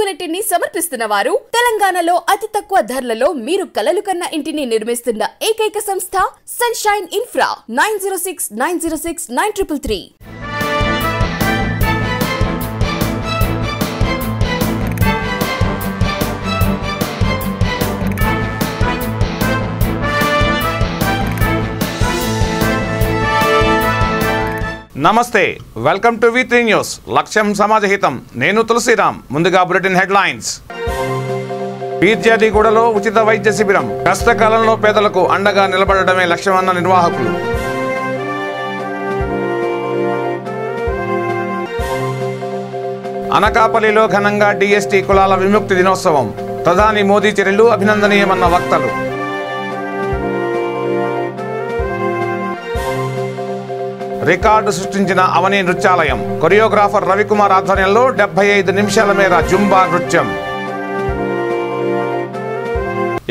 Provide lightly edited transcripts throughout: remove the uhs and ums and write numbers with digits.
Unit ని సమర్పిస్తున్న వారు తెలంగాణలో అతి తక్కువ ధరలలో మీరు కలలు కన్న ఇంటిని నిర్మిస్తున్న ఏకైక సంస్థ సన్షైన్ ఇన్ఫ్రా 9069069333. నమస్తే, వెల్కమ్ టు V3 న్యూస్. లక్ష్యం సమాజహితం. నేను తులసిరామ్. ముందుగా బులెటిన్ హెడ్లైన్స్. పీర్జాదిగూడలో ఉచిత వైద్య శిబిరం. కష్టకాలంలో పేదలకు అండగా నిలబడడమే లక్ష్యమన్న నిర్వాహకులు. అనకాపల్లిలో ఘనంగా DST కులాల విముక్తి దినోత్సవం. ప్రధాని మోదీ చర్యలు అభినందనీయమన్న వక్తలు. రికార్డు సృష్టించిన అవని నృత్యాలయం. కొరియోగ్రాఫర్ రవికుమార్ ఆధ్వర్యంలో 75 నిమిషాల మేర జుంబా నృత్యం.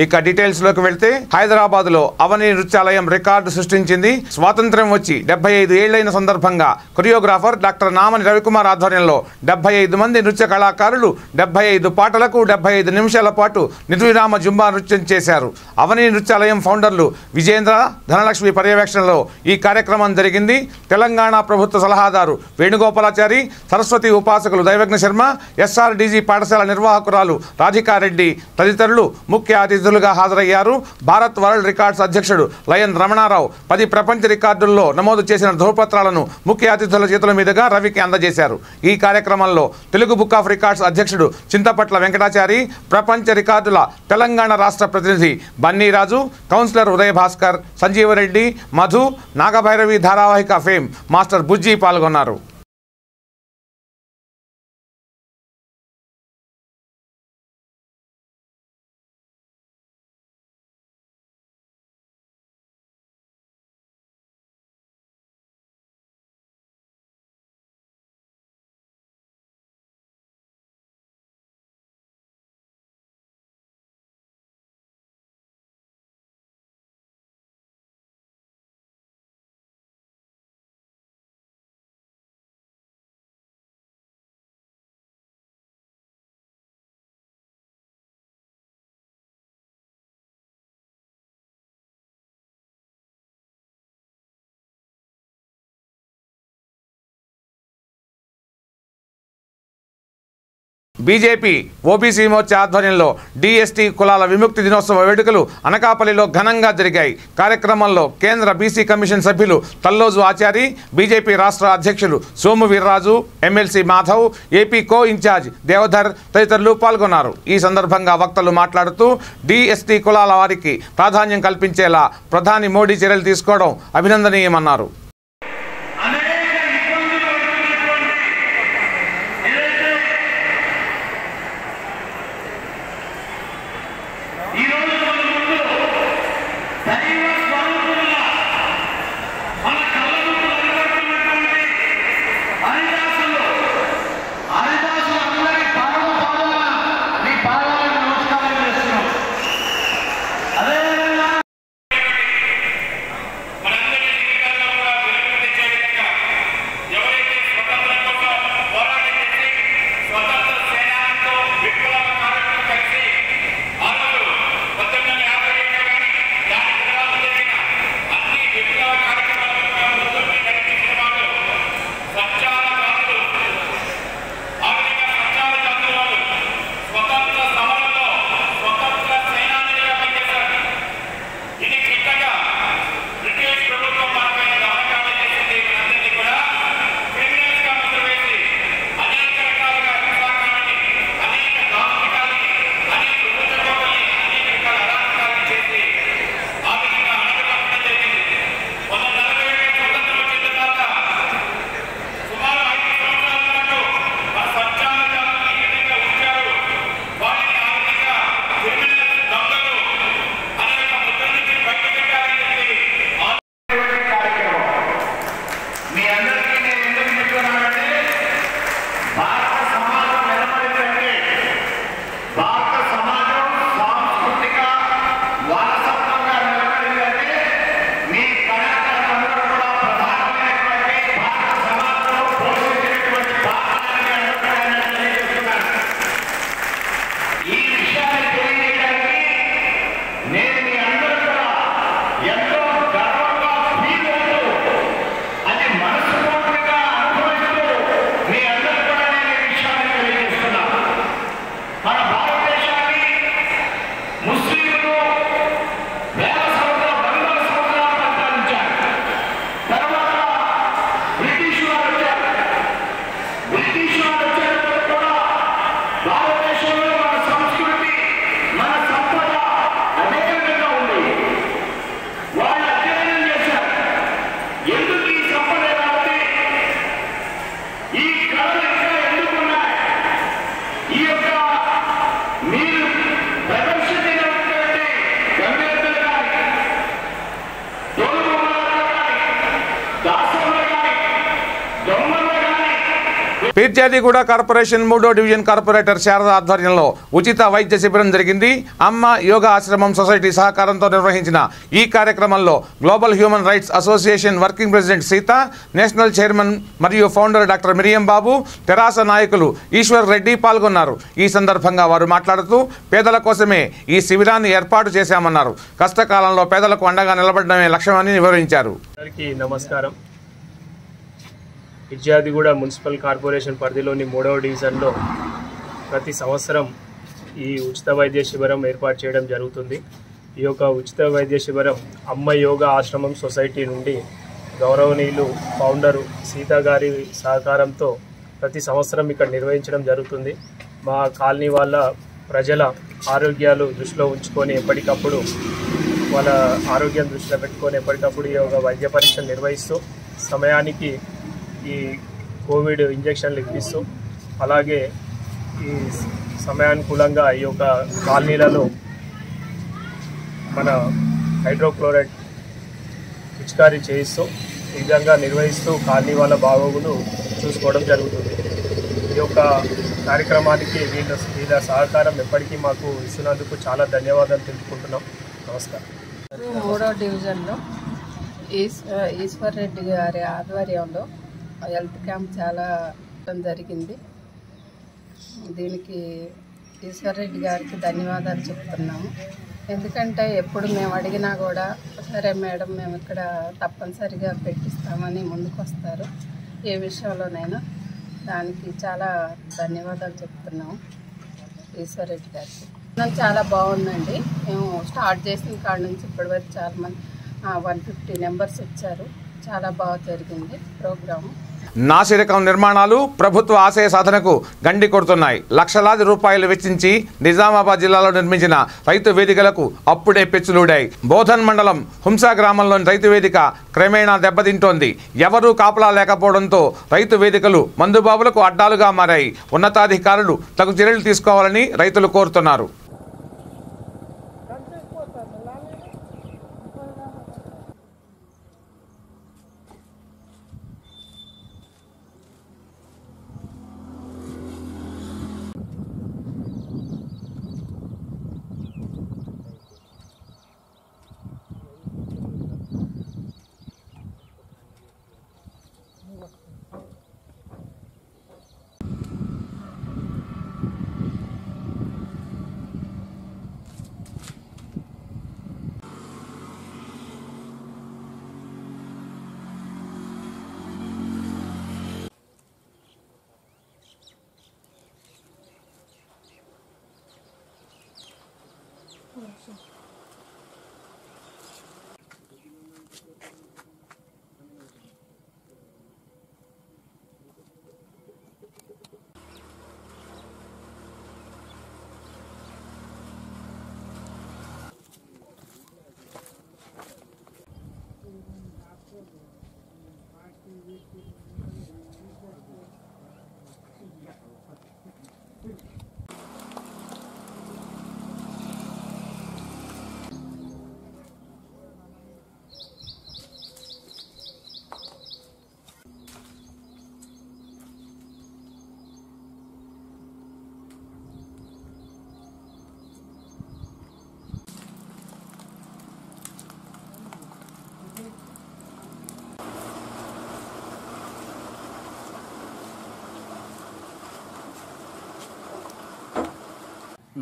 ఇక డీటెయిల్స్ లోకి వెళ్తే, హైదరాబాద్ లో అవని నృత్యాలయం రికార్డు సృష్టించింది. స్వాతంత్ర్యం వచ్చి 75 ఏళ్లైన సందర్భంగా కొరియోగ్రాఫర్ డాక్టర్ నామని రవికుమార్ ఆధ్వర్యంలో 75 మంది నృత్య కళాకారులు 75 పాటలకు 75 నిమిషాల పాటు నిర్విరామ జుంబా నృత్యం చేశారు. అవని నృత్యాలయం ఫౌండర్లు విజేంద్ర, ధనలక్ష్మి పర్యవేక్షణలో ఈ కార్యక్రమం జరిగింది. తెలంగాణ ప్రభుత్వ సలహాదారు వేణుగోపాలాచారి, సరస్వతి ఉపాసకులు దైవజ్ఞ శర్మ, SRDG పాఠశాల నిర్వాహకురాలు రాధికారెడ్డి తదితరులు ముఖ్య అతిథులుగా హాజరయ్యారు. భారత్ వరల్డ్ రికార్డ్స్ అధ్యక్షుడు లయన్ రమణారావు 10 ప్రపంచ రికార్డుల్లో నమోదు చేసిన ధ్రువపత్రాలను ముఖ్య అతిథుల చేతుల మీదుగా రవికి అందజేశారు. ఈ కార్యక్రమంలో తెలుగు బుక్ ఆఫ్ రికార్డ్స్ అధ్యక్షుడు చింతపట్ల వెంకటాచారి, ప్రపంచ రికార్డుల తెలంగాణ రాష్ట్ర ప్రతినిధి బన్నీరాజు, కౌన్సిలర్ ఉదయ భాస్కర్, సంజీవరెడ్డి, మధు, నాగభైరవి ధారావాహిక ఫేమ్ మాస్టర్ బుజ్జి పాల్గొన్నారు. బీజేపీ ఓబీసీ మోర్చా ఆధ్వర్యంలో DST కులాల విముక్తి దినోత్సవ వేడుకలు అనకాపల్లిలో ఘనంగా జరిగాయి. కార్యక్రమంలో కేంద్ర బీసీ కమిషన్ సభ్యులు తల్లోజు ఆచారి, బీజేపీ రాష్ట్ర అధ్యక్షులు సోము వీర్రాజు, ఎమ్మెల్సీ మాధవ్, ఏపీ కో ఇన్ఛార్జ్ దేవధర్ తదితరులు పాల్గొన్నారు. ఈ సందర్భంగా వక్తలు మాట్లాడుతూ DST కులాల వారికి ప్రాధాన్యం కల్పించేలా ప్రధాని మోడీ చర్యలు తీసుకోవడం అభినందనీయమన్నారు. భారతదేశంలో మన సంస్కృతి, మన సంపద అనేకంగా ఉంది. వాళ్ళు అధ్యయనం చేశారు. ఎందుకు ఈ సంపద రావాలి, ఈ కళలు ఇంకా ఎందుకున్నాయి, ఈ యొక్క మీరు ప్రదర్శించినటువంటి గంగేతులు కానీ, తోలుబొమ్మలు కానీ, దాసములు కానీ, దొంగలు కానీ. పీర్జాదిగూడ కార్పొరేషన్ 3వ డివిజన్ కార్పొరేటర్ శారద ఆధ్వర్యంలో ఉచిత వైద్య శిబిరం జరిగింది. అమ్మ యోగా ఆశ్రమం సొసైటీ సహకారంతో నిర్వహించిన ఈ కార్యక్రమంలో global human rights association working president Sita, national chairman మరియు ఫౌండర్ డాక్టర్ మిరియం బాబు, తెరాస నాయకులు ఈశ్వర్ రెడ్డి పాల్గొన్నారు. ఈ సందర్భంగా వారు మాట్లాడుతూ పేదల కోసమే ఈ శిబిరాన్ని ఏర్పాటు చేశామన్నారు. కష్టకాలంలో పేదలకు అండగా నిలబడడమే లక్ష్యమని వివరించారు. నమస్కారం. పీర్జాదిగూడ మున్సిపల్ కార్పొరేషన్ పరిధిలోని 3వ డివిజన్లో ప్రతి సంవత్సరం ఈ ఉచిత వైద్య శిబిరం ఏర్పాటు చేయడం జరుగుతుంది. ఈ యొక్క ఉచిత వైద్య శిబిరం అమ్మ యోగా ఆశ్రమం సొసైటీ నుండి గౌరవనీయులు ఫౌండరు సీత గారి సహకారంతో ప్రతి సంవత్సరం ఇక్కడ నిర్వహించడం జరుగుతుంది. మా కాలనీ వాళ్ళ ప్రజల ఆరోగ్యాలు దృష్టిలో ఉంచుకొని ఎప్పటికప్పుడు వాళ్ళ ఆరోగ్యం దృష్టిలో పెట్టుకొని ఎప్పటికప్పుడు ఈ యొక్క వైద్య పరీక్షలు నిర్వహిస్తూ సమయానికి ఈ కోవిడ్ ఇంజక్షన్లు ఇప్పిస్తూ అలాగే ఈ సమయానుకూలంగా ఈ యొక్క కాలనీలలో మన హైడ్రోక్లోరైడ్ పిచికారీ చేయిస్తూ ఈ విధంగా నిర్వహిస్తూ కాలనీ వాళ్ళ బాగోగులు చూసుకోవడం జరుగుతుంది. ఈ యొక్క కార్యక్రమానికి వీళ్ళ సహకారం ఎప్పటికీ మాకు ఇస్తున్నందుకు చాలా ధన్యవాదాలు తెలుపుకుంటున్నాం. నమస్కారం. 3వ డివిజన్లో ఈశ్వర్ రెడ్డి గారి ఆధ్వర్యంలో హెల్త్ క్యాంప్ చాలా జరిగింది. దీనికి ఈశ్వర్ రెడ్డి గారికి ధన్యవాదాలు చెప్తున్నాము. ఎందుకంటే ఎప్పుడు మేము అడిగినా కూడా సరే మేడం మేము ఇక్కడ తప్పనిసరిగా పెట్టిస్తామని ముందుకు వస్తారు. ఏ విషయంలోనైనా దానికి చాలా ధన్యవాదాలు చెప్తున్నాము ఈశ్వర్ రెడ్డి గారికి. చాలా బాగుందండి. మేము స్టార్ట్ చేసిన కాడ నుంచి ఇప్పటివరకు చాలామంది 150 మెంబర్స్ వచ్చారు. చాలా బాగా జరిగింది ప్రోగ్రాము. నాసిరకం నిర్మాణాలు ప్రభుత్వ ఆశయ సాధనకు గండి కొడుతున్నాయి. లక్షలాది రూపాయలు వెచ్చించి నిజామాబాద్ జిల్లాలో నిర్మించిన రైతు వేదికలకు అప్పుడే పెచ్చులూడాయి. బోధన్ మండలం హుంసా గ్రామంలోని రైతు వేదిక క్రమేణా దెబ్బతింటోంది. ఎవరూ కాపలా లేకపోవడంతో రైతు వేదికలు మందుబాబులకు అడ్డాలుగా మారాయి. ఉన్నతాధికారులు తగు చర్యలు తీసుకోవాలని రైతులు కోరుతున్నారు.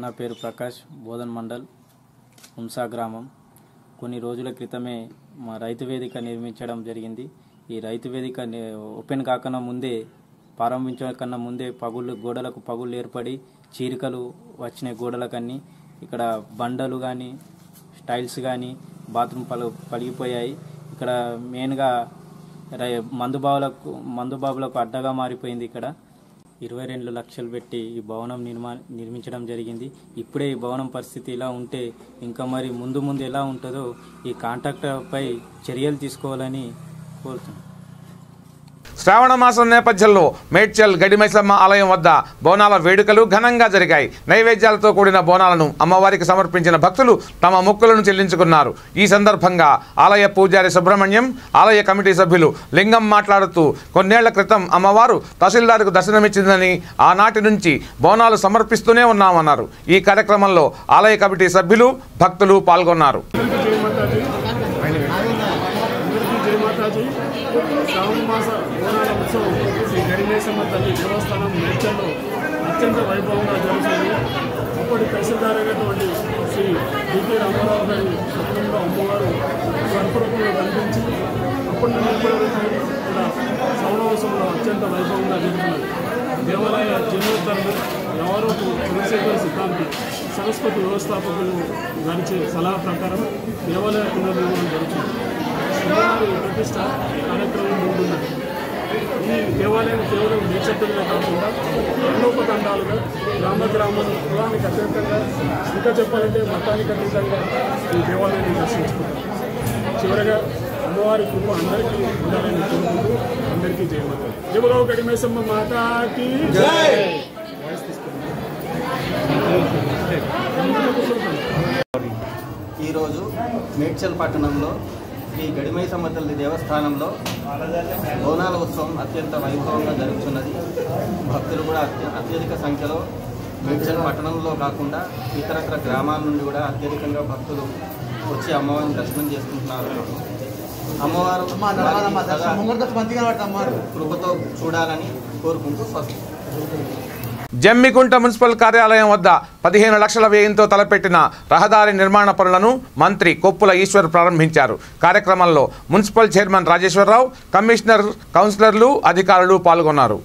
నా పేరు ప్రకాష్, బోధన్ మండల్, హుంసా గ్రామం. కొన్ని రోజుల క్రితమే మా రైతు వేదిక నిర్మించడం జరిగింది. ఈ రైతు వేదిక ఓపెన్ కాకన్నా ముందే, ప్రారంభించకన్నా ముందే గోడలకు పగుళ్ళు ఏర్పడి చీరికలు వచ్చినాయి గోడలకన్నీ. ఇక్కడ బండలు కానీ టైల్స్ కానీ బాత్రూమ్ పలిగిపోయాయి. ఇక్కడ మెయిన్గా మందుబాబులకు అడ్డగా మారిపోయింది. ఇక్కడ 22 లక్షలు పెట్టి ఈ భవనం నిర్మించడం జరిగింది. ఇప్పుడే ఈ భవనం పరిస్థితి ఇలా ఉంటే ఇంకా మరి ముందు ఎలా ఉంటుందో ఈ కాంట్రాక్టర్పై చర్యలు తీసుకోవాలని కోరుతున్నాను. శ్రావణ మాసం నేపథ్యంలో మేడ్చల్ గడిమైసమ్మ ఆలయం వద్ద బోనాల వేడుకలు ఘనంగా జరిగాయి. నైవేద్యాలతో కూడిన బోనాలను అమ్మవారికి సమర్పించిన భక్తులు తమ మొక్కులను చెల్లించుకున్నారు. ఈ సందర్భంగా ఆలయ పూజారి సుబ్రహ్మణ్యం, ఆలయ కమిటీ సభ్యులు లింగం మాట్లాడుతూ కొన్నేళ్ల క్రితం అమ్మవారు తహసీల్దార్కు దర్శనమిచ్చిందని, ఆనాటి నుంచి బోనాలు సమర్పిస్తూనే ఉన్నామన్నారు. ఈ కార్యక్రమంలో ఆలయ కమిటీ సభ్యులు, భక్తులు పాల్గొన్నారు. శ్రావణ మాస బోనాల ఉత్సవం శ్రీ గడిమైసమ్మ తల్లి దేవస్థానం మేడ్చల్లో అత్యంత వైభవంగా జరుగుతుంది. అప్పటి తహసీల్దార్ అయినటువంటి శ్రీ డిపి రామారావు గారి స్వప్నంలో అమ్మవారు స్వర్పరూపంలో కనిపించి అప్పటి నుండి కూడా శ్రవణోత్సవంలో అత్యంత వైభవంగా జరుగుతున్నది. దేవాలయ జీర్ణోద్ధరణ ఎవరోపు చంద్రశేఖర సిద్ధాంతి సరస్వతి వ్యవస్థాపకులు గారిచే సలహా ప్రకారం దేవాలయ పునర్నిర్మాణం జరుగుతుంది. అమ్మవారి ప్రతిష్ట కార్యక్రమం ముందున్నది. ఈ దేవాలయం కేవలం నేచర్గా కాకుండా దండోపదండాలుగా గ్రామం కులానికి అత్యంతంగా ఇంకా చెప్పాలంటే మతానికి అతీతంగా ఈ దేవాలయాన్ని దర్శించుకుంటారు. చివరగా అమ్మవారి కృప అందరికీ ఉండాలని కోరుకుంటూ అందరికీ జయమాత. జయలో గడిమైసమ్మ మాతాకి ఈరోజు మేడ్చల్ పట్టణంలో శ్రీ గడిమైసమ్మ తల్లి దేవస్థానంలో బోనాల ఉత్సవం అత్యంత వైభవంగా జరుగుతున్నది. భక్తులు కూడా అత్యధిక సంఖ్యలో మేడ్చల్ పట్టణంలో కాకుండా ఇతరత్ర గ్రామాల నుండి కూడా అత్యధికంగా భక్తులు వచ్చి అమ్మవారిని దర్శనం చేసుకుంటున్నారు. అమ్మవారు కృపతో చూడాలని కోరుకుంటూ స్వస్తి. జమ్మికుంట మున్సిపల్ కార్యాలయం వద్ద 15 లక్షల వ్యయంతో తలపెట్టిన రహదారి నిర్మాణ పనులను మంత్రి కొప్పుల ఈశ్వర్ ప్రారంభించారు. కార్యక్రమంలో మున్సిపల్ చైర్మన్ రాజేశ్వరరావు, కమిషనర్, కౌన్సిలర్లు, అధికారులు పాల్గొన్నారు.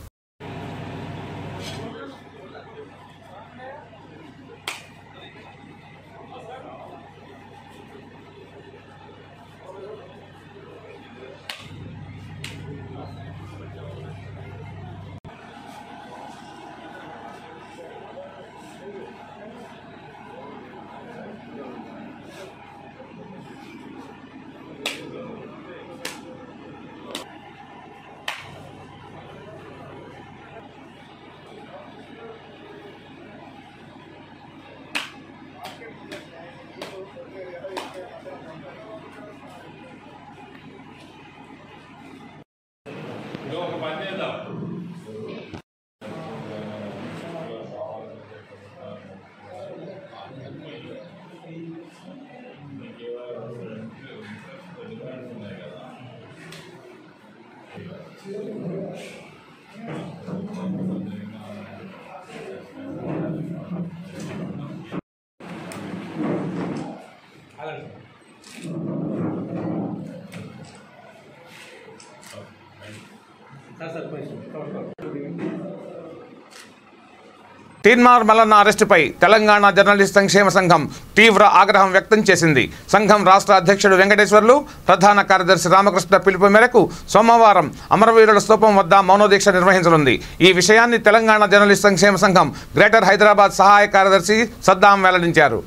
తీన్మార్ మల్లన్న అరెస్టుపై తెలంగాణ జర్నలిస్ట్ సంక్షేమ సంఘం తీవ్ర ఆగ్రహం వ్యక్తం చేసింది. సంఘం రాష్ట్ర అధ్యక్షుడు వెంకటేశ్వర్లు, ప్రధాన కార్యదర్శి రామకృష్ణ పిలుపు మేరకు సోమవారం అమరవీరుల స్తూపం వద్ద మౌనదీక్ష నిర్వహించనుంది. ఈ విషయాన్ని తెలంగాణ జర్నలిస్ట్ సంక్షేమ సంఘం గ్రేటర్ హైదరాబాద్ సహాయ కార్యదర్శి సద్దాం వెల్లడించారు.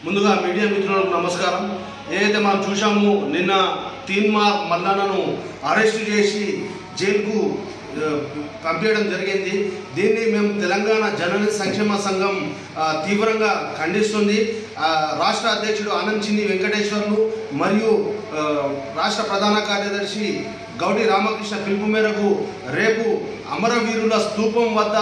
ముందుగా మీడియా మిత్రులకు నమస్కారం. ఏదైతే మనం చూసాము, నిన్న తీన్మార్ మల్లన్నను అరెస్టు చేసి జైలుకు పంపించడం జరిగింది. దీన్ని మేము తెలంగాణ జర్నలిస్ట్ సంక్షేమ సంఘం తీవ్రంగా ఖండిస్తుంది. రాష్ట్ర అధ్యక్షుడు ఆనంచిన్ని వెంకటేశ్వర్లు మరియు రాష్ట్ర ప్రధాన కార్యదర్శి గౌడి రామకృష్ణ పిలుపు మేరకు రేపు అమరవీరుల స్తూపం వద్ద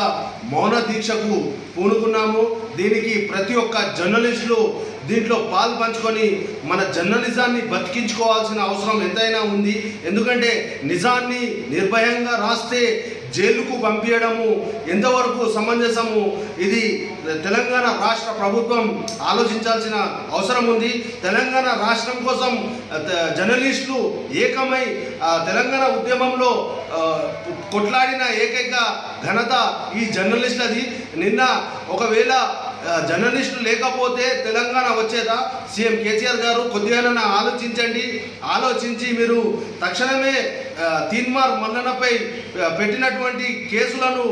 మౌన దీక్షకు పూనుకున్నాము. దీనికి ప్రతి ఒక్క జర్నలిస్టులు దీంట్లో పాలు పంచుకొని మన జర్నలిజాన్ని బతికించుకోవాల్సిన అవసరం ఎంతైనా ఉంది. ఎందుకంటే నిజాన్ని నిర్భయంగా రాస్తే జైలుకు పంపించడము ఎంతవరకు సమంజసము, ఇది తెలంగాణ రాష్ట్ర ప్రభుత్వం ఆలోచించాల్సిన అవసరం ఉంది. తెలంగాణ రాష్ట్రం కోసం జర్నలిస్టులు ఏకమై తెలంగాణ ఉద్యమంలో కొట్లాడిన ఏకైక ఘనత ఈ జర్నలిస్టులది. నిన్న ఒకవేళ జర్నలిస్టులు లేకపోతే తెలంగాణ వచ్చేదా? సీఎం కేసీఆర్ గారు కొద్దిగా ఆలోచించండి. ఆలోచించి మీరు తక్షణమే తీన్మార్ మల్లన్నపై పెట్టినటువంటి కేసులను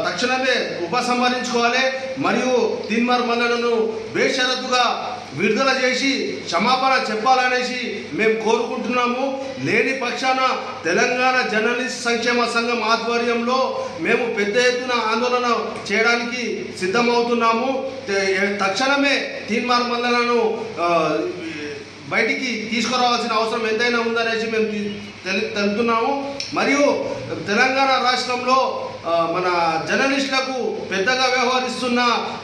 తక్షణమే ఉపసంహరించుకోవాలి మరియు తీన్మార్ మల్లన్నను బేషరతుగా విడుదల చేసి క్షమాపణ చెప్పాలనేసి మేము కోరుకుంటున్నాము. లేని పక్షాన తెలంగాణ జర్నలిస్ట్ సంక్షేమ సంఘం ఆధ్వర్యంలో మేము పెద్ద ఎత్తున ఆందోళన చేయడానికి సిద్ధమవుతున్నాము. తక్షణమే తీన్మార్ మల్లన్నను బయటికి తీసుకురావాల్సిన అవసరం ఎంతైనా ఉందనేసి మేము తెలుపుతున్నాము. మరియు తెలంగాణ రాష్ట్రంలో మన జర్నలిస్టులకు పెద్దగా వ్యవహరిస్తున్న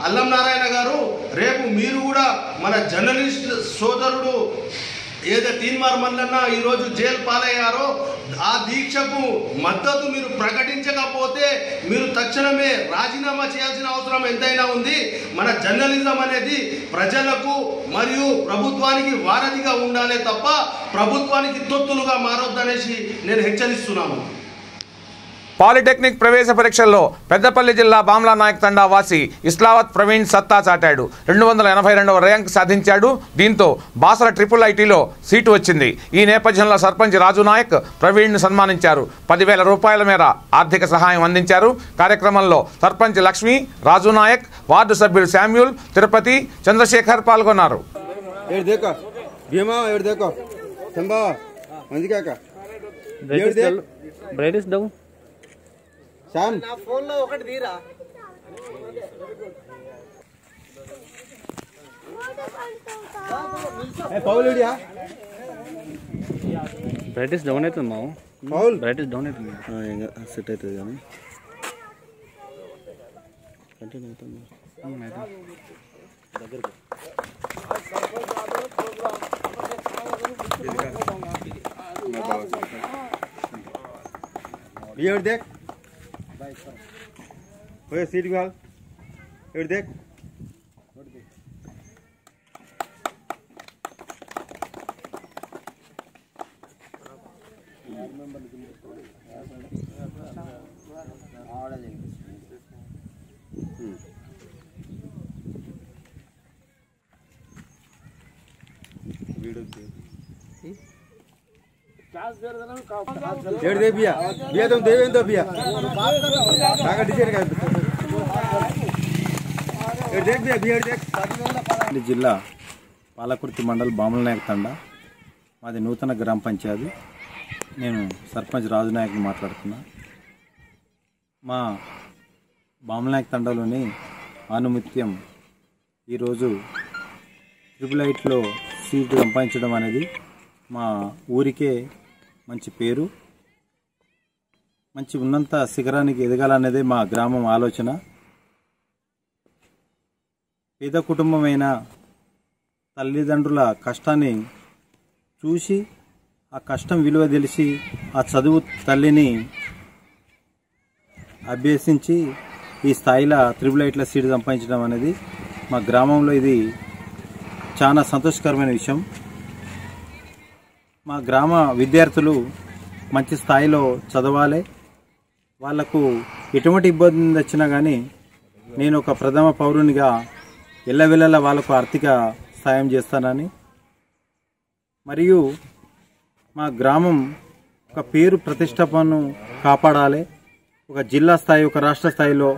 అల్లం నారాయణ గారు, రేపు మీరు కూడా మన జర్నలిస్ట్ సోదరుడు ఏదో తీన్మార్ మల్లన్న ఈరోజు జైలు పాలయ్యారో ఆ దీక్షకు మద్దతు మీరు ప్రకటించకపోతే మీరు తక్షణమే రాజీనామా చేయాల్సిన అవసరం ఎంతైనా ఉంది. మన జర్నలిజం అనేది ప్రజలకు మరియు ప్రభుత్వానికి వారధిగా ఉండాలే తప్ప ప్రభుత్వానికి తొత్తులుగా మారొద్దనేసి నేను హెచ్చరిస్తున్నాను. పాలిటెక్నిక్ ప్రవేశ పరీక్షల్లో పెద్దపల్లి జిల్లా బామ్లా నాయక్ తండా వాసి ఇస్లావత్ ప్రవీణ్ సత్తా చాటాడు. 282వ ర్యాంక్ సాధించాడు. దీంతో బాసర IIITలో సీటు వచ్చింది. ఈ నేపథ్యంలో సర్పంచ్ రాజు నాయక్ ప్రవీణ్ను సన్మానించారు. 10,000 రూపాయల మేర ఆర్థిక సహాయం అందించారు. కార్యక్రమంలో సర్పంచ్ లక్ష్మి, రాజు నాయక్, వార్డు సభ్యులు శామ్యూల్, తిరుపతి, చంద్రశేఖర్ పాల్గొన్నారు. నా ఫోన్లో ఒకటి తీరా. బ్రైట్నెస్ డౌన్ అవుతుంది మా పౌల్, బ్రైట్నెస్ డౌన్ అవుతుంది, సెట్ అవుతుంది కానీ కంటిన్యూ అవుతుంది దగ్గరకు. ये देख ओए सीट घाल ये देख జిల్లా పాలకుర్తి మండల్ బాముల నాయక్ తండా, మాది నూతన గ్రామ పంచాయతీ. నేను సర్పంచ్ రాజు నాయక్ని మాట్లాడుతున్నా. మా బాముల నాయక్ తండాలోని ఆనుమిత్యం ఈరోజు IIITలో సీటు సంపాదించడం అనేది మా ఊరికే మంచి పేరు, మంచి ఉన్నంత శిఖరానికి ఎదగాలనేదే మా గ్రామం ఆలోచన. పేద కుటుంబమైన తల్లిదండ్రుల కష్టాన్ని చూసి ఆ కష్టం విలువ తెలిసి ఆ చదువు తల్లిని అభ్యసించి ఈ స్థాయిలో IIITలో సీటు సంపాదించడం అనేది మా గ్రామంలో ఇది చాలా సంతోషకరమైన విషయం. మా గ్రామ విద్యార్థులు మంచి స్థాయిలో చదవాలి. వాళ్లకు ఎటువంటి ఇబ్బంది వచ్చినా కానీ నేను ఒక ప్రథమ పౌరునిగా ఎల్లవెల్లలా వాళ్ళకు ఆర్థిక సాయం చేస్తానని, మరియు మా గ్రామం ఒక పేరు ప్రతిష్టను కాపాడాలి. ఒక జిల్లా స్థాయి, ఒక రాష్ట్ర స్థాయిలో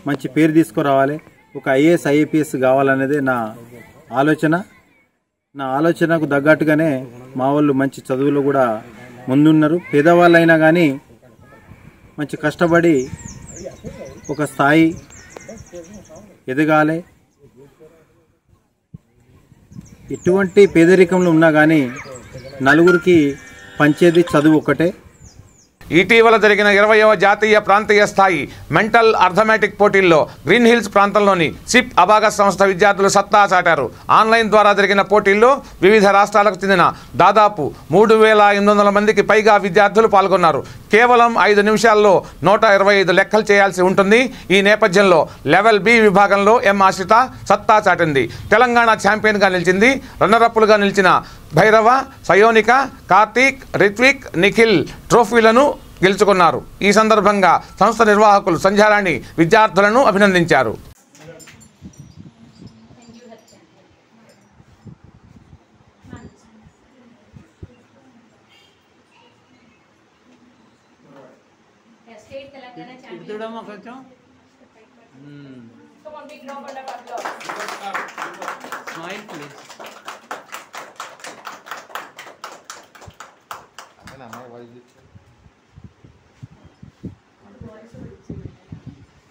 మంచి పేరు తీసుకురావాలి. ఒక IAS IPS కావాలనేదే నా ఆలోచన. నా ఆలోచనకు తగ్గట్టుగానే మా వాళ్ళు మంచి చదువులో కూడా ముందున్నారు. పేదవాళ్ళైనా కానీ మంచి కష్టపడి ఒక స్థాయి ఎదగాలి. ఎటువంటి పేదరికంలో ఉన్నా కానీ నలుగురికి పంచేది చదువు ఒకటే. ఇటీవల జరిగిన 20వ జాతీయ ప్రాంతీయ స్థాయి మెంటల్ అర్థమెటిక్ పోటీల్లో గ్రీన్ హిల్స్ ప్రాంతంలోని సిప్ అబాగస్ సంస్థ విద్యార్థులు సత్తా చాటారు. ఆన్లైన్ ద్వారా జరిగిన పోటీల్లో వివిధ రాష్ట్రాలకు చెందిన దాదాపు 3,800 మందికి పైగా విద్యార్థులు పాల్గొన్నారు. కేవలం 5 నిమిషాల్లో 125 లెక్కలు చేయాల్సి ఉంటుంది. ఈ నేపథ్యంలో లెవెల్ B విభాగంలో M ఆశ్రిత సత్తా చాటింది. తెలంగాణ ఛాంపియన్గా నిలిచింది. రన్నరప్లుగా నిలిచిన భైరవ, సయోనిక, కార్తీక్, రిత్విక్, నిఖిల్ ట్రోఫీలను గెలుచుకున్నారు. ఈ సందర్భంగా సంస్థ నిర్వాహకులు సంధ్యారాణి విద్యార్థులను అభినందించారు. చూడమ్మా కొంచెం స్మైల్ ప్లీజ్.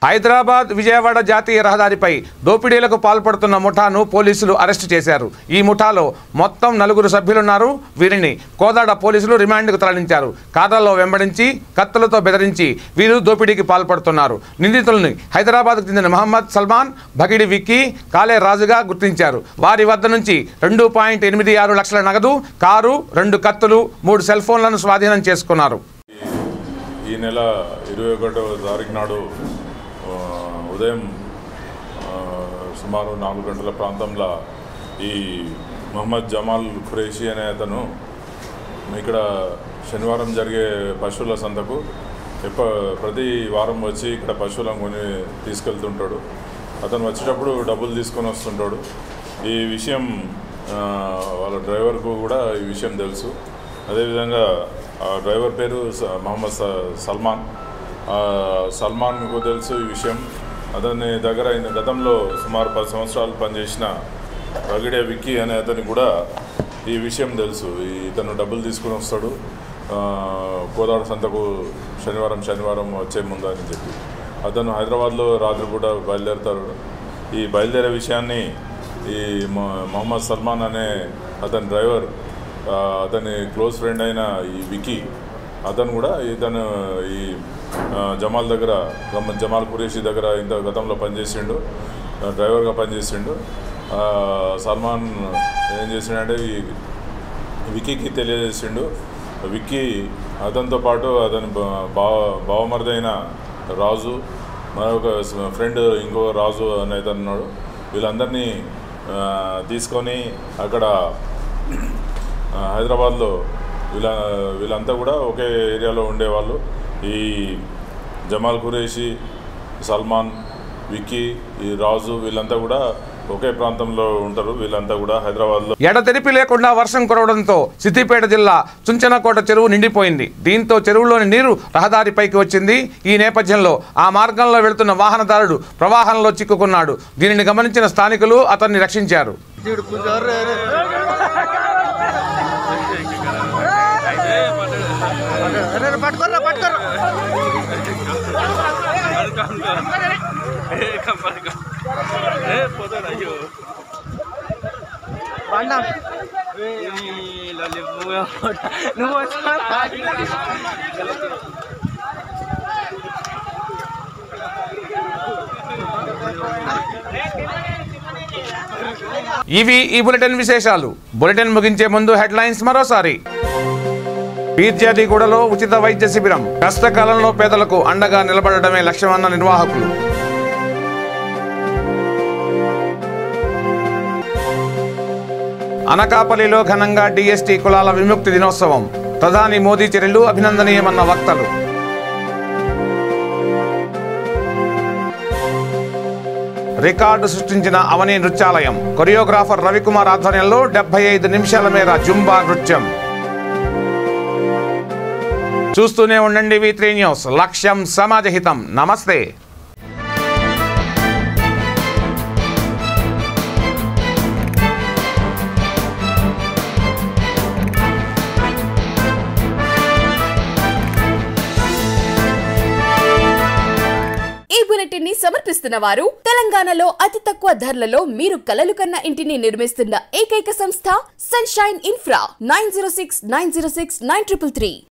హైదరాబాద్ విజయవాడ జాతీయ రహదారిపై దోపిడీలకు పాల్పడుతున్న ముఠాను పోలీసులు అరెస్టు చేశారు. ఈ ముఠాలో మొత్తం 4 సభ్యులున్నారు. వీరిని కోదాడ పోలీసులు రిమాండ్కు తరలించారు. కార్లలో వెంబడించి కత్తులతో బెదిరించి వీరు దోపిడీకి పాల్పడుతున్నారు. నిందితుల్ని హైదరాబాద్కు చెందిన మహమ్మద్ సల్మాన్, భగిడి విక్కీ, కాలే రాజుగా గుర్తించారు. వారి వద్ద నుంచి 2.86 లక్షల నగదు, కారు, 2 కత్తులు, 3 సెల్ ఫోన్లను స్వాధీనం చేసుకున్నారు. ఈ నెల 21వ తారీఖు నాడు ఉదయం సుమారు 4 గంటల ప్రాంతంలో ఈ మహమ్మద్ జమాల్ ఖురేషి అనే అతను ఇక్కడ శనివారం జరిగే పశువుల సంతకు ప్రతి వారం వచ్చి ఇక్కడ పశువులను కొని తీసుకెళ్తుంటాడు. అతను వచ్చేటప్పుడు డబ్బులు తీసుకొని వస్తుంటాడు. ఈ విషయం వాళ్ళ డ్రైవర్కు కూడా ఈ విషయం తెలుసు. అదేవిధంగా డ్రైవర్ పేరు మహమ్మద్ సల్మాన్కు తెలుసు ఈ విషయం. అతని దగ్గర గతంలో సుమారు 10 సంవత్సరాలు పనిచేసిన రగిడే విక్కీ అనే అతనికి కూడా ఈ విషయం తెలుసు. ఇతను డబ్బులు తీసుకుని వస్తాడు కోదాడ సంతకు శనివారం వచ్చే ముందు అని చెప్పి. అతను హైదరాబాద్లో రాత్రి కూడా బయలుదేరుతాడు. ఈ బయలుదేరే విషయాన్ని ఈ మహమ్మద్ సల్మాన్ అనే అతని డ్రైవర్, అతని క్లోజ్ ఫ్రెండ్ అయిన ఈ విక్కీ అతను కూడా ఇతను ఈ జమాల్ ఖురేషి దగ్గర ఇంత గతంలో పనిచేసిండు, డ్రైవర్గా పనిచేసిండు. సల్మాన్ ఏం చేసిండంటే ఈ విక్కీకి తెలియజేసిండు. విక్కీ అతనితో పాటు అతని బావమరిదైన రాజు, మరొక ఫ్రెండ్ ఇంకో రాజు అనే అతను ఉన్నాడు. వీళ్ళందరినీ తీసుకొని అక్కడ హైదరాబాద్లో వీళ్ళంతా కూడా ఒకే ఏరియాలో ఉండేవాళ్ళు. ఈ జమాల్ ఖురేషి, సల్మాన్, విక్కీ, ఈ రాజు వీళ్ళంతా కూడా ఒకే ప్రాంతంలో ఉంటారు. వీళ్ళంతా కూడా హైదరాబాద్లో. ఎడతెరిపి లేకుండా వర్షం కురవడంతో సిద్దిపేట జిల్లా చుంచనకోట చెరువు నిండిపోయింది. దీంతో చెరువులోని నీరు రహదారిపైకి వచ్చింది. ఈ నేపథ్యంలో ఆ మార్గంలో వెళుతున్న వాహనదారుడు ప్రవాహంలో చిక్కుకున్నాడు. దీనిని గమనించిన స్థానికులు అతన్ని రక్షించారు. ఇవి ఈ బులెటిన్ విశేషాలు. బులెటిన్ ముగించే ముందు హెడ్లైన్స్ మరోసారి. పీర్జాదిగూడలో ఉచిత వైద్య శిబిరం. కష్టకాలంలో పేదలకు అండగా నిలబడడమే లక్ష్యమన్న నిర్వాహకులు. అనకాపల్లిలో ఘనంగా డిఎస్టీ కులాల విముక్తి దినోత్సవం. ప్రధాని మోదీ చర్యలు అభినందనీయమన్న వక్తలు. రికార్డు సృష్టించిన అవని నృత్యాలయం. కొరియోగ్రాఫర్ రవికుమార్ ఆధ్వర్యంలో 75 నిమిషాల మేర జుంబా నృత్యం. చూస్తూనే ఉండండి V3 న్యూస్. లక్ష్యం సమాజహితం. నమస్తే. ఈ బులెటిన్ ని సమర్పిస్తున్న వారు తెలంగాణలో అతి తక్కువ ధరలలో మీరు కలలు కన్న ఇంటిని నిర్మిస్తున్న ఏకైక సంస్థ సన్షైన్ ఇన్ఫ్రా. 9069069333.